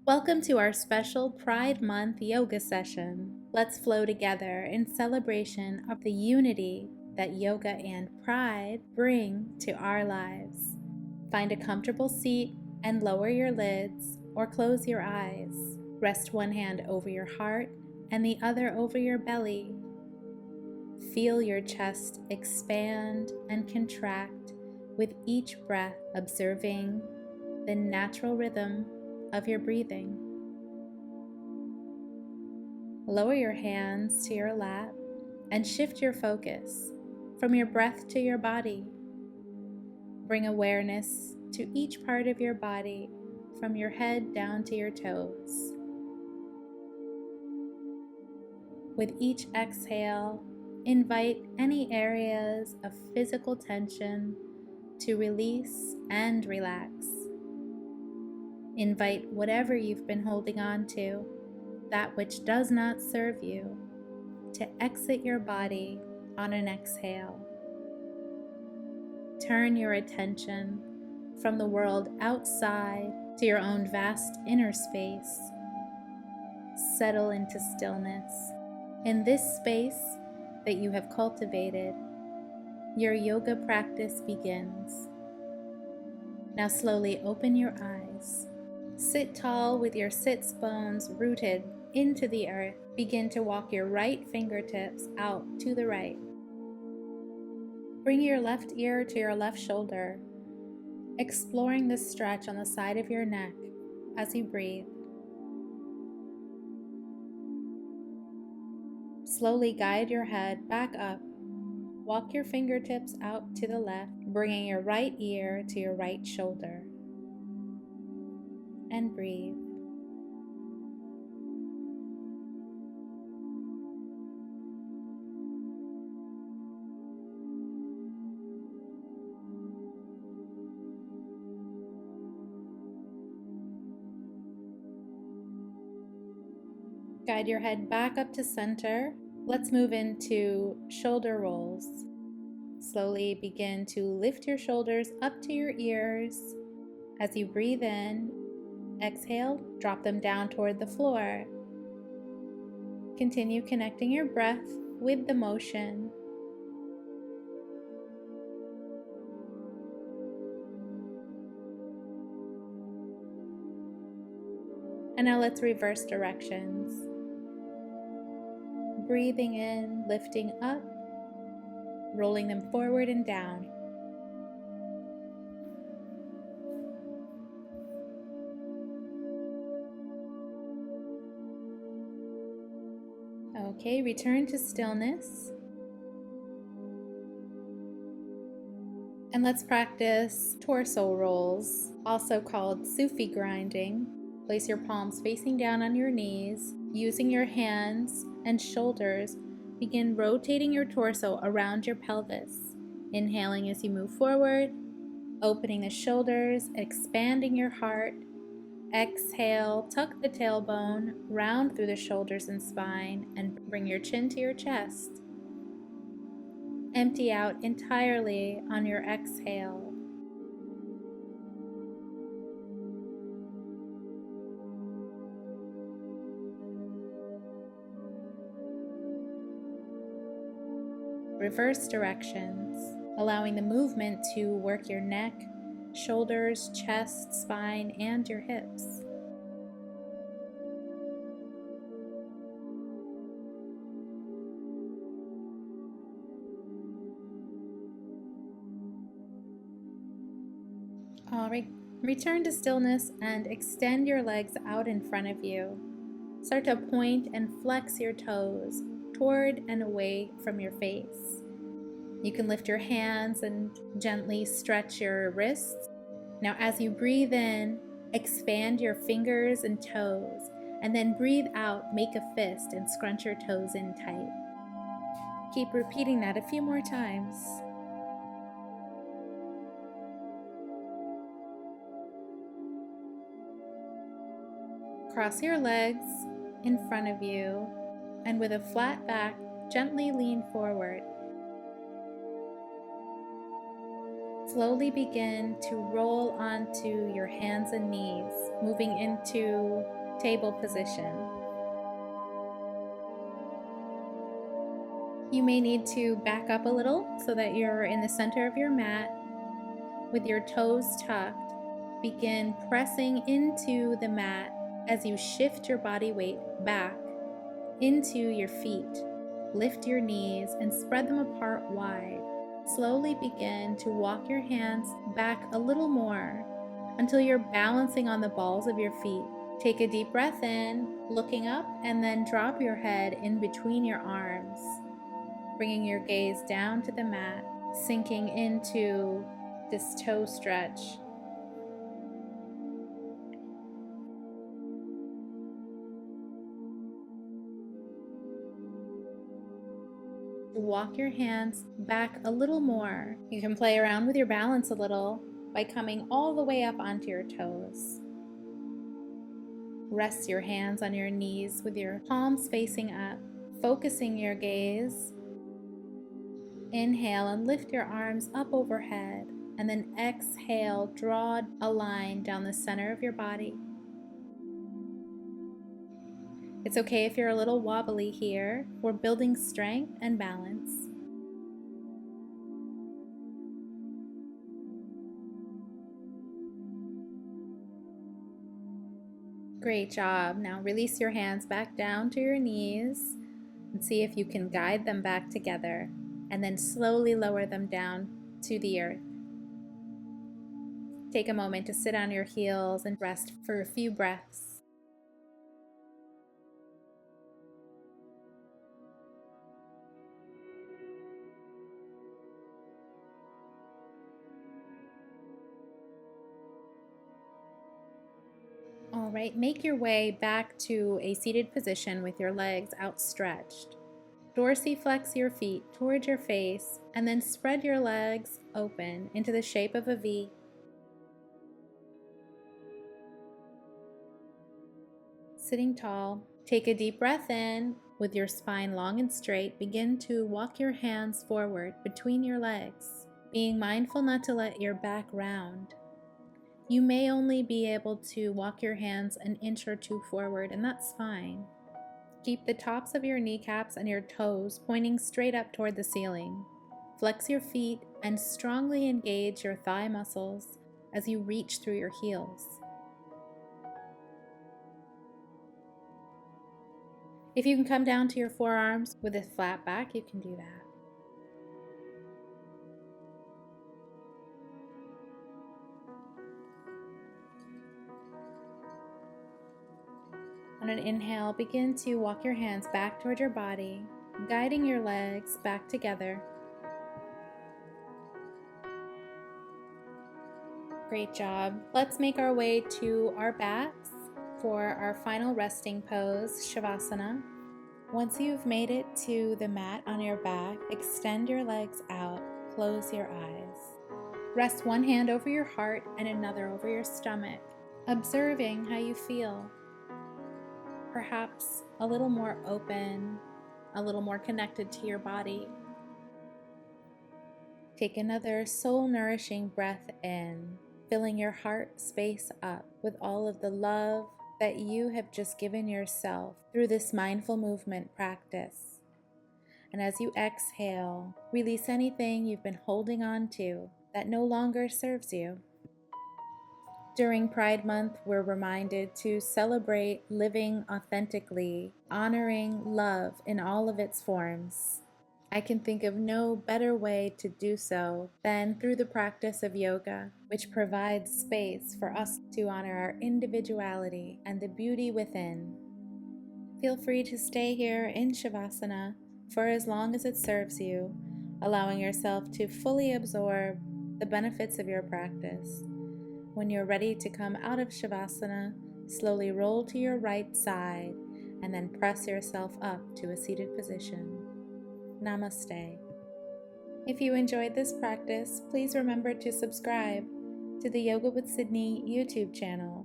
Welcome to our special Pride Month yoga session. Let's flow together in celebration of the unity that yoga and pride bring to our lives. Find a comfortable seat and lower your lids or close your eyes. Rest one hand over your heart and the other over your belly. Feel your chest expand and contract with each breath, observing the natural rhythm of your breathing. Lower your hands to your lap and shift your focus from your breath to your body. Bring awareness to each part of your body, from your head down to your toes. With each exhale, invite any areas of physical tension to release and relax. Invite whatever you've been holding on to, that which does not serve you, to exit your body on an exhale. Turn your attention from the world outside to your own vast inner space. Settle into stillness. In this space that you have cultivated, your yoga practice begins. Now slowly open your eyes. Sit tall with your sits bones rooted into the earth. Begin to walk your right fingertips out to the right. Bring your left ear to your left shoulder, exploring the stretch on the side of your neck as you breathe. Slowly guide your head back up. Walk your fingertips out to the left, bringing your right ear to your right shoulder. And breathe. Guide your head back up to center. Let's move into shoulder rolls. Slowly begin to lift your shoulders up to your ears. As you breathe in, exhale, drop them down toward the floor. Continue connecting your breath with the motion. And now let's reverse directions. Breathing in, lifting up, rolling them forward and down. Okay, return to stillness. And let's practice torso rolls, also called Sufi grinding. Place your palms facing down on your knees. Using your hands and shoulders, begin rotating your torso around your pelvis. Inhaling as you move forward, opening the shoulders, expanding your heart. Exhale, tuck the tailbone, round through the shoulders and spine, and bring your chin to your chest. Empty out entirely on your exhale. Reverse directions, allowing the movement to work your neck, shoulders, chest, spine, and your hips. All right, return to stillness and extend your legs out in front of you. Start to point and flex your toes toward and away from your face. You can lift your hands and gently stretch your wrists. Now, as you breathe in, expand your fingers and toes, and then breathe out, make a fist and scrunch your toes in tight. Keep repeating that a few more times. Cross your legs in front of you, and with a flat back, gently lean forward. Slowly begin to roll onto your hands and knees, moving into table position. You may need to back up a little so that you're in the center of your mat with your toes tucked. Begin pressing into the mat as you shift your body weight back into your feet. Lift your knees and spread them apart wide. Slowly begin to walk your hands back a little more until you're balancing on the balls of your feet. Take a deep breath in, looking up, and then drop your head in between your arms, bringing your gaze down to the mat, sinking into this toe stretch. Walk your hands back a little more. You can play around with your balance a little by coming all the way up onto your toes. Rest your hands on your knees with your palms facing up, focusing your gaze. Inhale and lift your arms up overhead, and then exhale, draw a line down the center of your body. It's okay if you're a little wobbly here. We're building strength and balance. Great job. Now release your hands back down to your knees and see if you can guide them back together, and then slowly lower them down to the earth. Take a moment to sit on your heels and rest for a few breaths. All right, make your way back to a seated position with your legs outstretched. Dorsiflex your feet towards your face and then spread your legs open into the shape of a V. Sitting tall, take a deep breath in. With your spine long and straight, begin to walk your hands forward between your legs, being mindful not to let your back round. You may only be able to walk your hands an inch or two forward, and that's fine. Keep the tops of your kneecaps and your toes pointing straight up toward the ceiling. Flex your feet and strongly engage your thigh muscles as you reach through your heels. If you can come down to your forearms with a flat back, you can do that. On an inhale, begin to walk your hands back toward your body, guiding your legs back together. Great job. Let's make our way to our backs for our final resting pose, Shavasana. Once you've made it to the mat on your back, extend your legs out, close your eyes. Rest one hand over your heart and another over your stomach, observing how you feel. Perhaps a little more open, a little more connected to your body. Take another soul-nourishing breath in, filling your heart space up with all of the love that you have just given yourself through this mindful movement practice. And as you exhale, release anything you've been holding on to that no longer serves you. During Pride Month, we're reminded to celebrate living authentically, honoring love in all of its forms. I can think of no better way to do so than through the practice of yoga, which provides space for us to honor our individuality and the beauty within. Feel free to stay here in Shavasana for as long as it serves you, allowing yourself to fully absorb the benefits of your practice. When you're ready to come out of Shavasana, slowly roll to your right side and then press yourself up to a seated position. Namaste. If you enjoyed this practice, please remember to subscribe to the Yoga with Cydne YouTube channel